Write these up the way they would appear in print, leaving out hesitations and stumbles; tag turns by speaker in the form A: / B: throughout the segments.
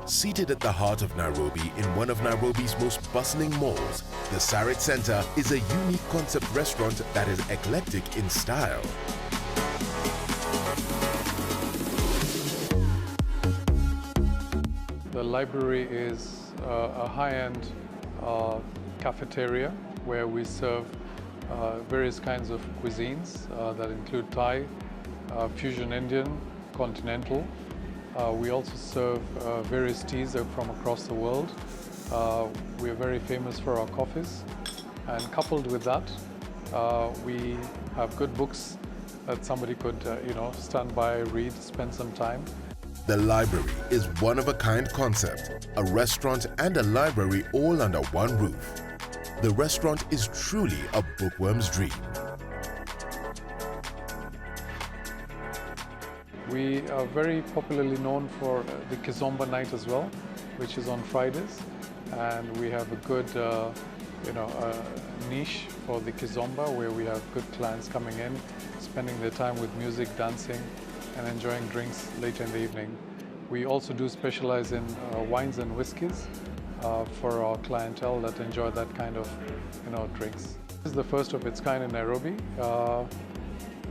A: Seated at the heart of Nairobi in one of Nairobi's most bustling malls, the Sarit Center is a unique concept restaurant that is eclectic in style.
B: The library is a high-end cafeteria where we serve various kinds of cuisines that include Thai, fusion Indian, continental. We also serve various teas from across the world. We are very famous for our coffees, and coupled with that, we have good books that somebody could, stand by, read, spend some time.
A: The library is one-of-a-kind concept, a restaurant and a library all under one roof. The restaurant is truly a bookworm's dream.
B: We are very popularly known for the Kizomba night as well, which is on Fridays, and we have a good, niche for the Kizomba, where we have good clients coming in, spending their time with music, dancing, and enjoying drinks later in the evening. We also do specialize in wines and whiskies for our clientele that enjoy that kind of, drinks. This is the first of its kind in Nairobi.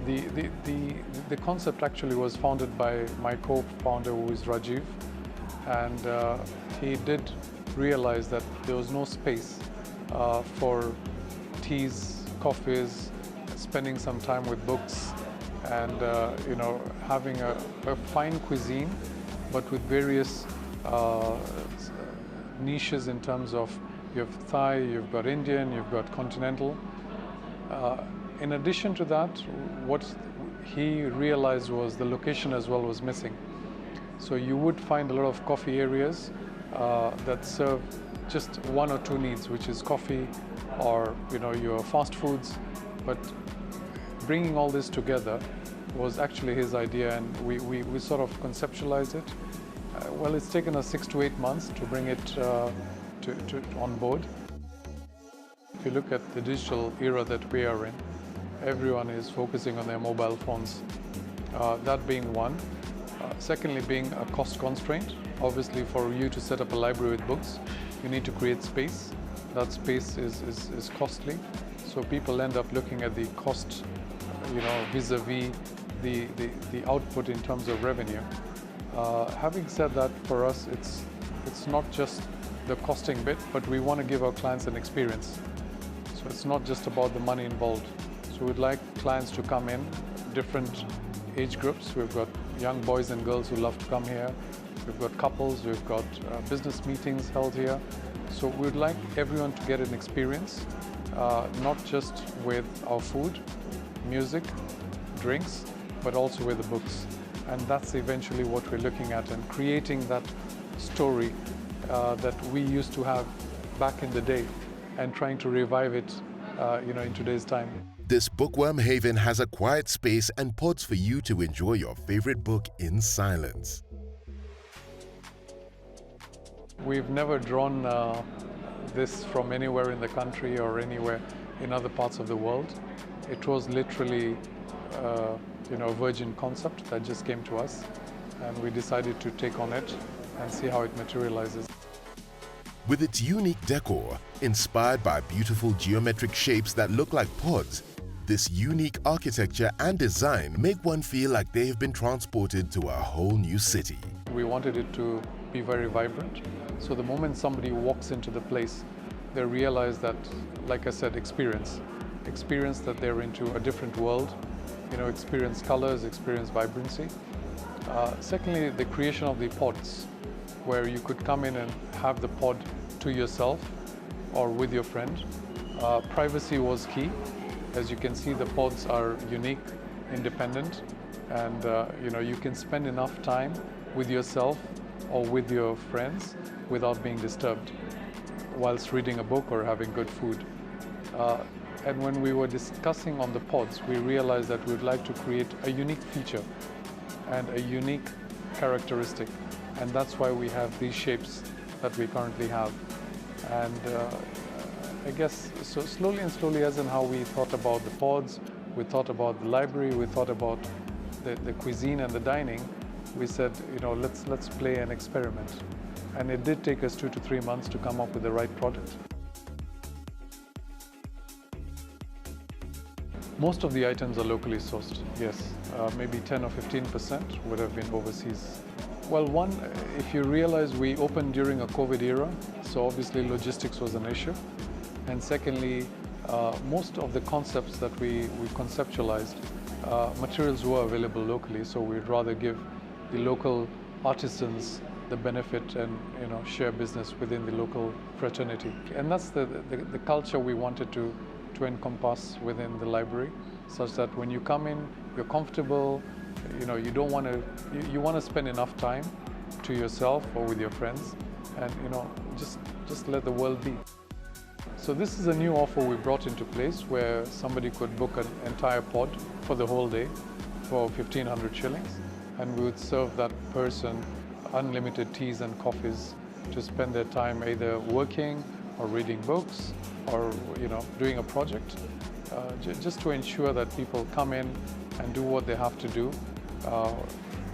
B: The concept actually was founded by my co-founder, who is Rajiv, and he did realize that there was no space for teas, coffees, spending some time with books, and having a fine cuisine, but with various niches in terms of you have Thai, you've got Indian, you've got continental. In addition to that, what he realized was the location as well was missing. So you would find a lot of coffee areas that serve just one or two needs, which is coffee or your fast foods. But bringing all this together was actually his idea, and we sort of conceptualized it. Well, it's taken us 6 to 8 months to bring it on board. If you look at the digital era that we are in, everyone is focusing on their mobile phones. That being one. Secondly, being a cost constraint. Obviously, for you to set up a library with books, you need to create space. That space is costly. So people end up looking at the cost, vis-a-vis the output in terms of revenue. Having said that, for us, it's not just the costing bit, but we want to give our clients an experience. So it's not just about the money involved. So we'd like clients to come in, different age groups. We've got young boys and girls who love to come here. We've got couples, we've got business meetings held here. So we'd like everyone to get an experience, not just with our food, music, drinks, but also with the books. And that's eventually what we're looking at, and creating that story that we used to have back in the day, and trying to revive it, in today's time.
A: This bookworm haven has a quiet space and pods for you to enjoy your favorite book in silence.
B: We've never drawn this from anywhere in the country or anywhere in other parts of the world. It was literally a virgin concept that just came to us, and we decided to take on it and see how it materializes.
A: With its unique decor, inspired by beautiful geometric shapes that look like pods, this unique architecture and design make one feel like they have been transported to a whole new city.
B: We wanted it to be very vibrant, so the moment somebody walks into the place, they realize that, like I said, experience that they're into a different world, experience colors, experience vibrancy. Secondly, the creation of the pods, where you could come in and have the pod to yourself or with your friend. Privacy was key. As you can see, the pods are unique, independent, and you can spend enough time with yourself or with your friends without being disturbed whilst reading a book or having good food. And when we were discussing on the pods, we realized that we would like to create a unique feature and a unique characteristic. And that's why we have these shapes that we currently have. And I guess so slowly and slowly, as in how we thought about the pods, we thought about the library, we thought about the cuisine and the dining, we said, let's play an experiment. And it did take us 2 to 3 months to come up with the right product. Most of the items are locally sourced, yes. Maybe 10 or 15% would have been overseas. Well, one, if you realize we opened during a COVID era, so obviously logistics was an issue. And secondly, most of the concepts that we conceptualized, materials were available locally, so we'd rather give the local artisans the benefit and share business within the local fraternity. And that's the culture we wanted to encompass within the library, such that when you come in, you're comfortable, you don't want to, you want to spend enough time to yourself or with your friends, and just let the world be. So this is a new offer we brought into place where somebody could book an entire pod for the whole day for 1,500 shillings, and we would serve that person unlimited teas and coffees to spend their time either working or reading books or doing a project, just to ensure that people come in and do what they have to do,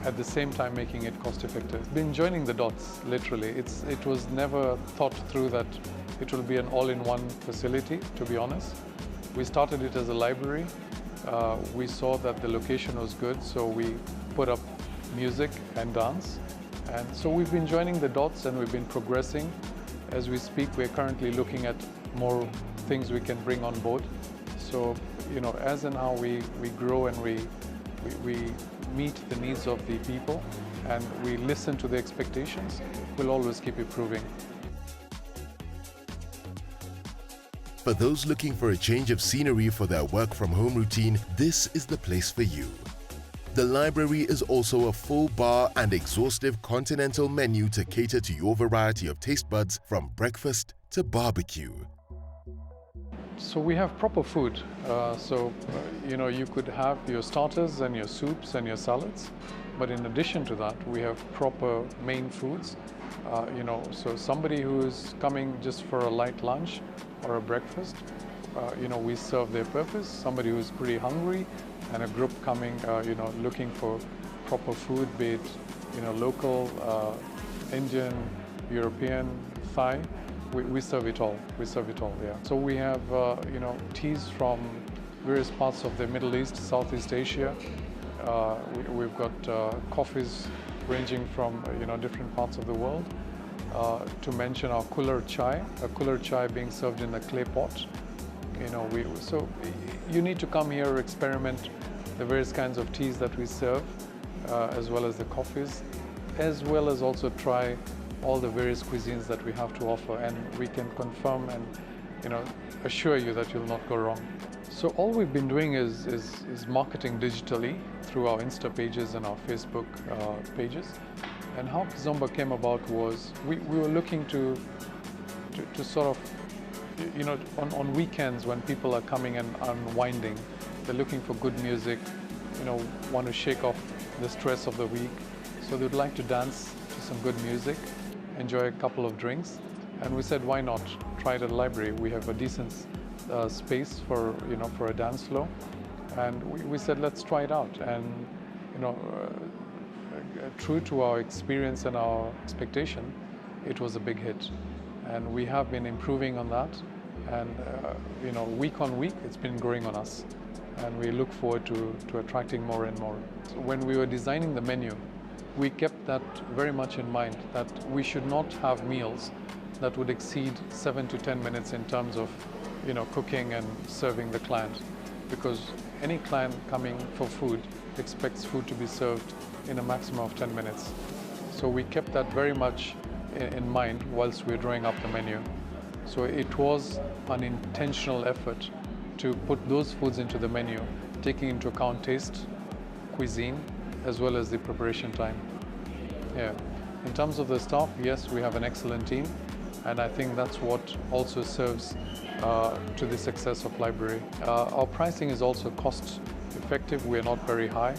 B: at the same time making it cost effective. Been joining the dots, literally. It was never thought through that it will be an all-in-one facility, to be honest. We started it as a library. We saw that the location was good, so we put up music and dance. And so we've been joining the dots and we've been progressing. As we speak, we're currently looking at more things we can bring on board. So, as and how we grow and we meet the needs of the people and we listen to the expectations, we'll always keep improving.
A: For those looking for a change of scenery for their work-from-home routine, this is the place for you. The library is also a full bar and exhaustive continental menu to cater to your variety of taste buds, from breakfast to barbecue.
B: So we have proper food. You could have your starters and your soups and your salads, but in addition to that, we have proper main foods. So somebody who is coming just for a light lunch or a breakfast, we serve their purpose. Somebody who's pretty hungry and a group coming, looking for proper food, be it, local, Indian, European, Thai. We serve it all. We serve it all, yeah. So we have, teas from various parts of the Middle East, Southeast Asia. We've got coffees ranging from, different parts of the world. To mention our cooler chai, a cooler chai being served in a clay pot. So you need to come here, experiment the various kinds of teas that we serve, as well as the coffees, as well as also try all the various cuisines that we have to offer, and we can confirm and assure you that you'll not go wrong. So all we've been doing is marketing digitally through our Insta pages and our Facebook pages. And how Kizomba came about was we were looking to sort of, on weekends when people are coming and unwinding, they're looking for good music, want to shake off the stress of the week. So they'd like to dance to some good music, enjoy a couple of drinks. And we said, why not try it at the library? We have a decent space for a dance floor. And we said, let's try it out. And, true to our experience and our expectation, it was a big hit. And we have been improving on that. And, week on week, it's been growing on us. And we look forward to attracting more and more. So when we were designing the menu, we kept that very much in mind, that we should not have meals that would exceed 7 to 10 minutes in terms of, cooking and serving the client. Because any client coming for food expects food to be served in a maximum of 10 minutes. So we kept that very much in mind whilst we were drawing up the menu. So it was an intentional effort to put those foods into the menu, taking into account taste, cuisine, as well as the preparation time. Yeah. In terms of the staff, yes, we have an excellent team, and I think that's what also serves to the success of library. Our pricing is also cost effective. We're not very high.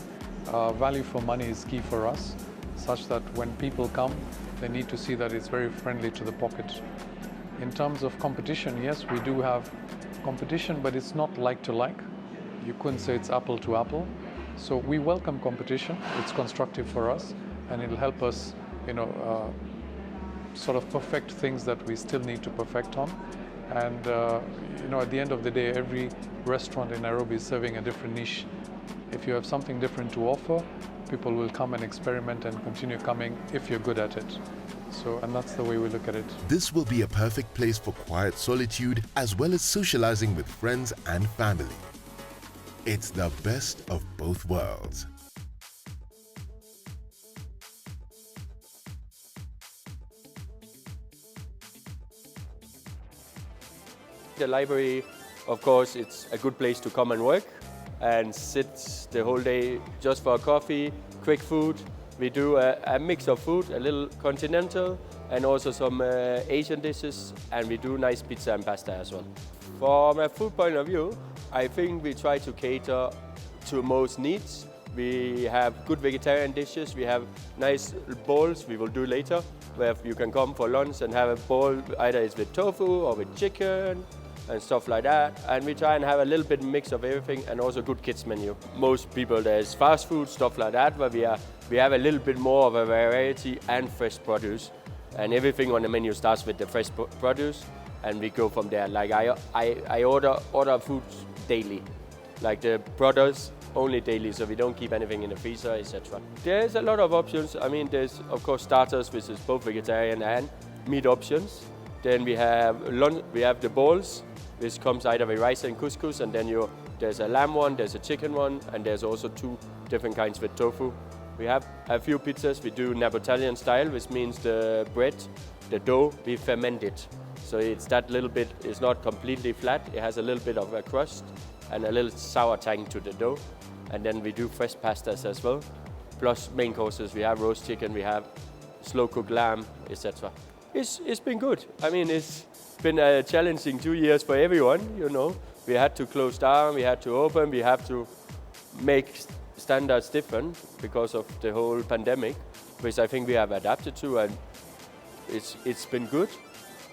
B: Value for money is key for us, such that when people come, they need to see that it's very friendly to the pocket. In terms of competition, yes, we do have competition, but it's not like to like. You couldn't say it's apple to apple. So we welcome competition. It's constructive for us, and it'll help us, sort of perfect things that we still need to perfect on. And at the end of the day, every restaurant in Nairobi is serving a different niche. If you have something different to offer, people will come and experiment and continue coming if you're good at it. And that's the way we look at it.
A: This will be a perfect place for quiet solitude as well as socializing with friends and family. It's the best of both worlds.
C: The library, of course, it's a good place to come and work and sit the whole day just for a coffee, quick food. We do a mix of food, a little continental and also some Asian dishes, and we do nice pizza and pasta as well. From a food point of view, I think we try to cater to most needs. We have good vegetarian dishes, we have nice bowls we will do later, where you can come for lunch and have a bowl, either it's with tofu or with chicken and stuff like that. And we try and have a little bit mix of everything, and also good kids menu. Most people, there's fast food, stuff like that, where we have a little bit more of a variety and fresh produce. And everything on the menu starts with the fresh produce, and we go from there. Like I order food daily, like the produce only daily, so we don't keep anything in the freezer, etc. There's a lot of options. I mean, there's of course starters, which is both vegetarian and meat options. Then we have the bowls, which comes either with rice and couscous, and then there's a lamb one, there's a chicken one, and there's also 2 different kinds with tofu. We have a few pizzas. We do Neapolitan style, which means the bread, the dough, we ferment it. So it's that little bit, it's not completely flat, it has a little bit of a crust and a little sour tang to the dough. And then we do fresh pastas as well. Plus main courses, we have roast chicken, we have slow cooked lamb, etc. It's been good. I mean, it's been a challenging 2 years for everyone, We had to close down, we had to open, we have to make standards different because of the whole pandemic, which I think we have adapted to, and it's been good.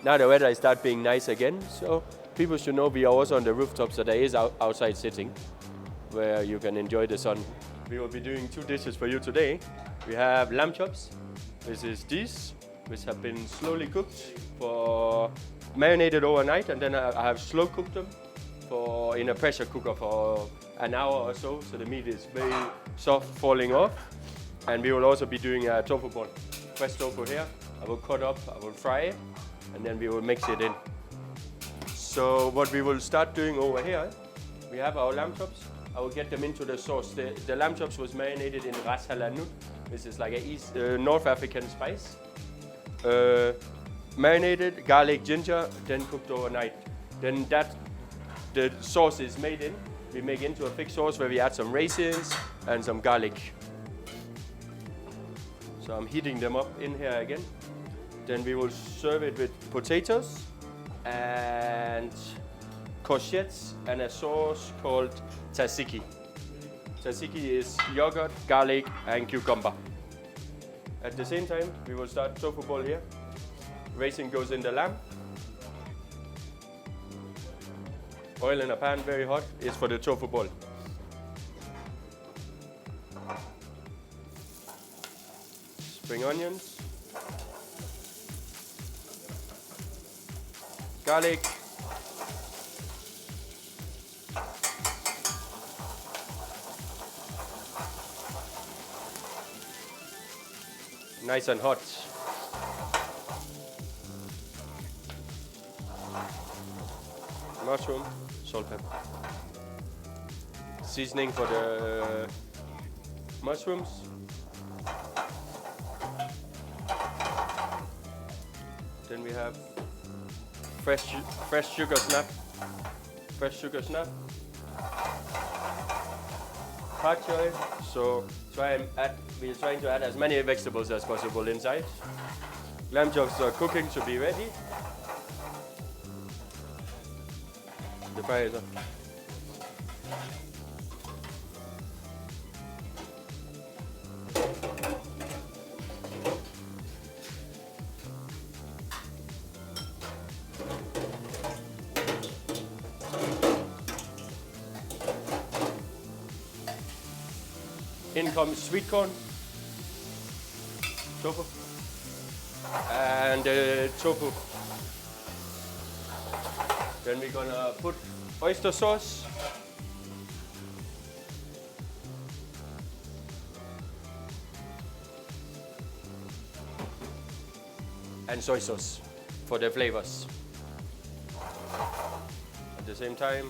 C: Now the weather is start being nice again, so people should know we are also on the rooftop, so there is outside sitting where you can enjoy the sun. We will be doing 2 dishes for you today. We have lamb chops, which is these, which have been slowly cooked marinated overnight, and then I have slow cooked them in a pressure cooker for an hour or so the meat is very soft, falling off. And we will also be doing a tofu ball. Fresh tofu here, I will cut up, I will fry it, and then we will mix it in. So what we will start doing over here, we have our lamb chops. I will get them into the sauce. The lamb chops was marinated in ras halanuut, which is like a North African spice. Marinated, garlic, ginger, then cooked overnight. Then the sauce is made in. We make into a thick sauce where we add some raisins and some garlic. So I'm heating them up in here again. Then we will serve it with potatoes and courgettes and a sauce called tzatziki. Tzatziki is yogurt, garlic and cucumber. At the same time, we will start tofu ball here. Raisin goes in the lamb. Oil in a pan, very hot, is for the tofu ball. Spring onions. Garlic. Nice and hot. Mushroom, salt, pepper. Seasoning for the mushrooms. Then we have fresh sugar snap. Fresh sugar snap. Pak choy. So we're trying to add as many vegetables as possible inside. Lamb chops are cooking to be ready. The fire is on. In comes sweet corn, tofu, and the tofu. Then we're gonna put oyster sauce. And soy sauce for the flavors. At the same time,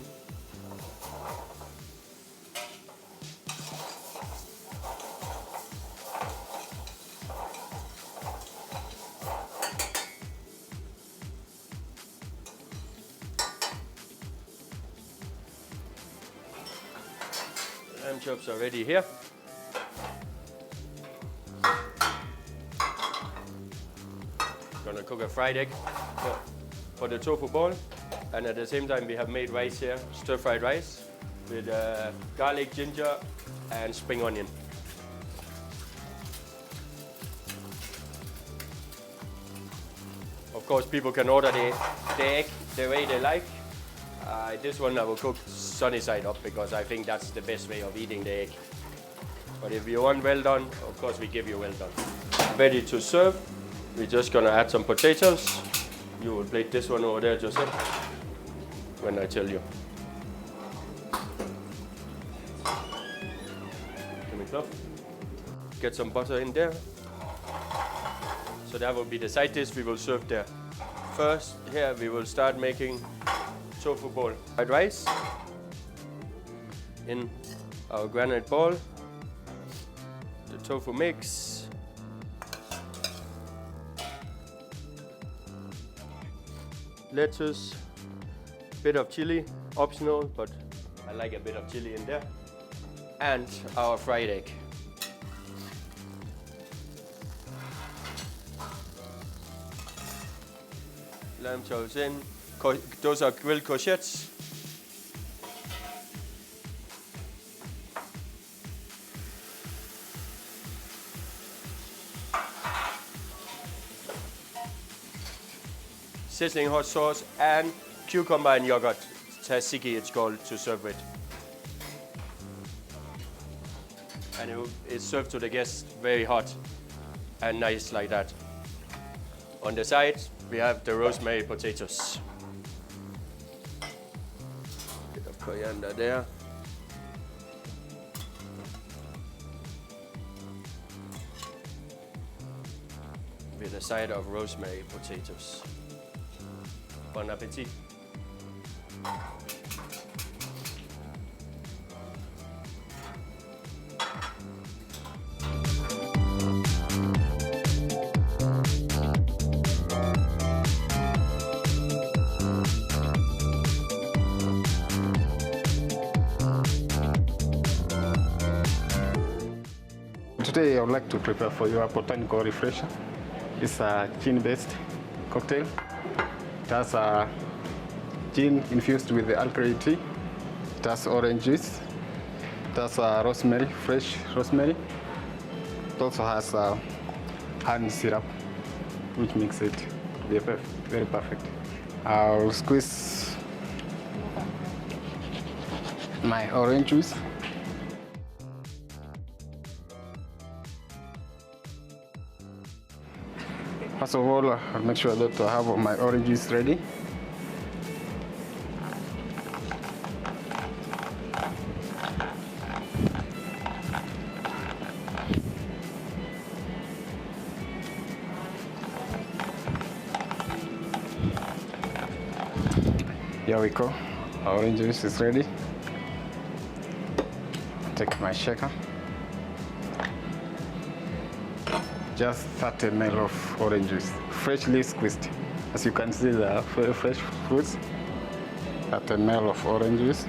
C: lamb chops are ready here. Gonna cook a fried egg for the tofu ball, and at the same time we have made rice here, stir-fried rice with garlic, ginger, and spring onion. Of course, people can order the egg the way they like. This one I will cook sunny side up because I think that's the best way of eating the egg. But if you want well done, of course we give you well done. Ready to serve. We're just gonna add some potatoes. You will plate this one over there, Joseph, when I tell you. Give me cloth. Get some butter in there. So that will be the side dish we will serve there. First, here we will start making tofu ball. Fried rice in our granite ball. The tofu mix. Lettuce, bit of chili, optional, but I like a bit of chili in there. And our fried egg. Lamb chops in. Those are grilled courgettes. Sizzling hot sauce and cucumber and yogurt. Tzatziki it's called, to serve with. And it's served to the guests very hot and nice like that. On the side, we have the rosemary potatoes. Bit of coriander there. With a side of rosemary potatoes. Bon appetit.
D: Today I would like to prepare for you a botanical refresher. It's a gin-based cocktail. It has a gin infused with the alkaline tea. It has orange juice. It has rosemary, fresh rosemary. It also has honey syrup, which makes it very perfect. I'll squeeze my orange juice. First of all, I'll make sure that I have my orange juice ready. Here we go. Our orange juice is ready. Take my shaker. Just 30 ml of orange juice, freshly squeezed. As you can see, the very fresh fruits. 30 ml of orange juice.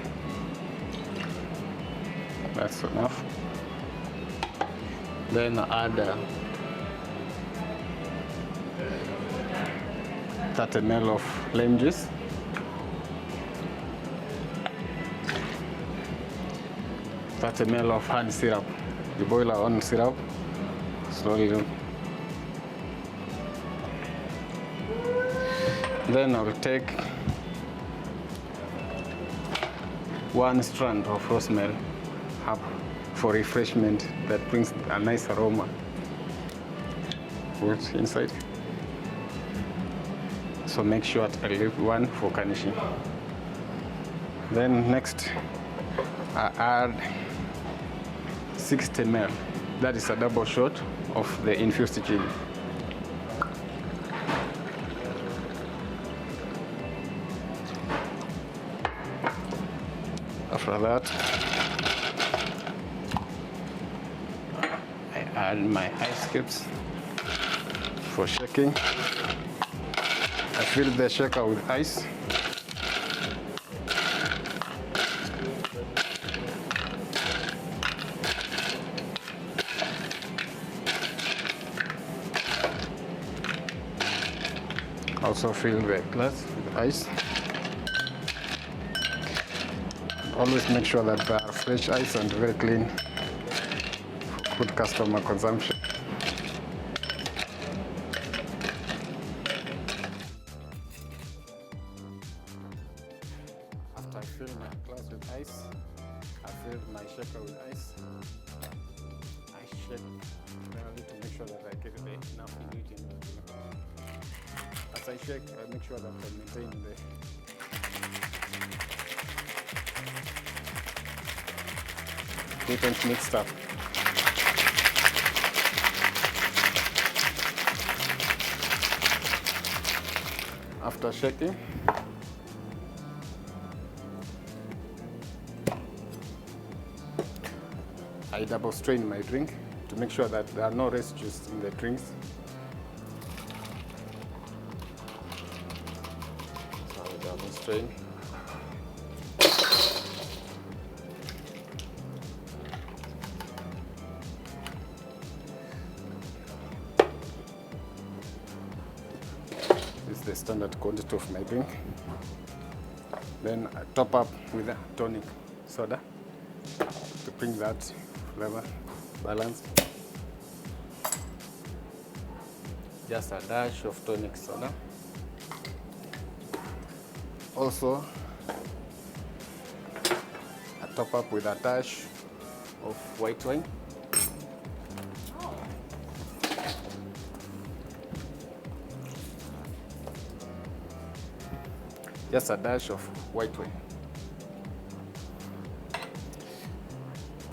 D: That's enough. Then add 30 ml of lime juice. That's a ml of honey syrup. You boil our own syrup slowly. Then I'll take 1 strand of rosemary herb for refreshment that brings a nice aroma. Put inside. Also make sure to leave one for garnishing. Then next, I add 60 ml. That is a double shot of the infused gin. After that, I add my ice cubes for shaking. I fill the shaker with ice. Also fill the glass with ice. Always make sure that they are fresh ice and very clean for good customer consumption. After I fill my glass with ice, I fill my shaker with ice. I shake thoroughly to make sure that I get enough ingredient. As I shake, I make sure that I maintain the different mixed up. After shaking, I double strain my drink to make sure that there are no residues in the drinks. So I double strain. This is the standard quantity of my drink. Then I top up with a tonic soda to bring that flavor balance. Just a dash of tonic soda. Also, I top up with a dash of white wine. Just a dash of white wine.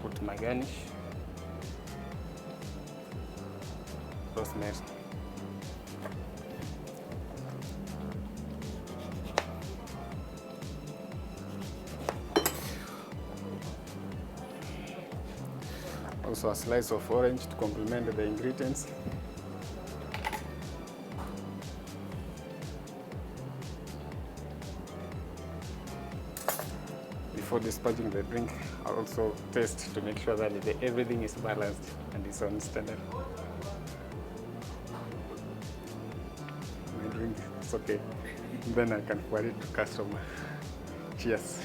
D: Put my garnish. Rosemary. Also a slice of orange to complement the ingredients. Before dispatching the drink, I'll also taste to make sure that everything is balanced and is on standard. My drink is okay. Then I can pour it to customer. Cheers.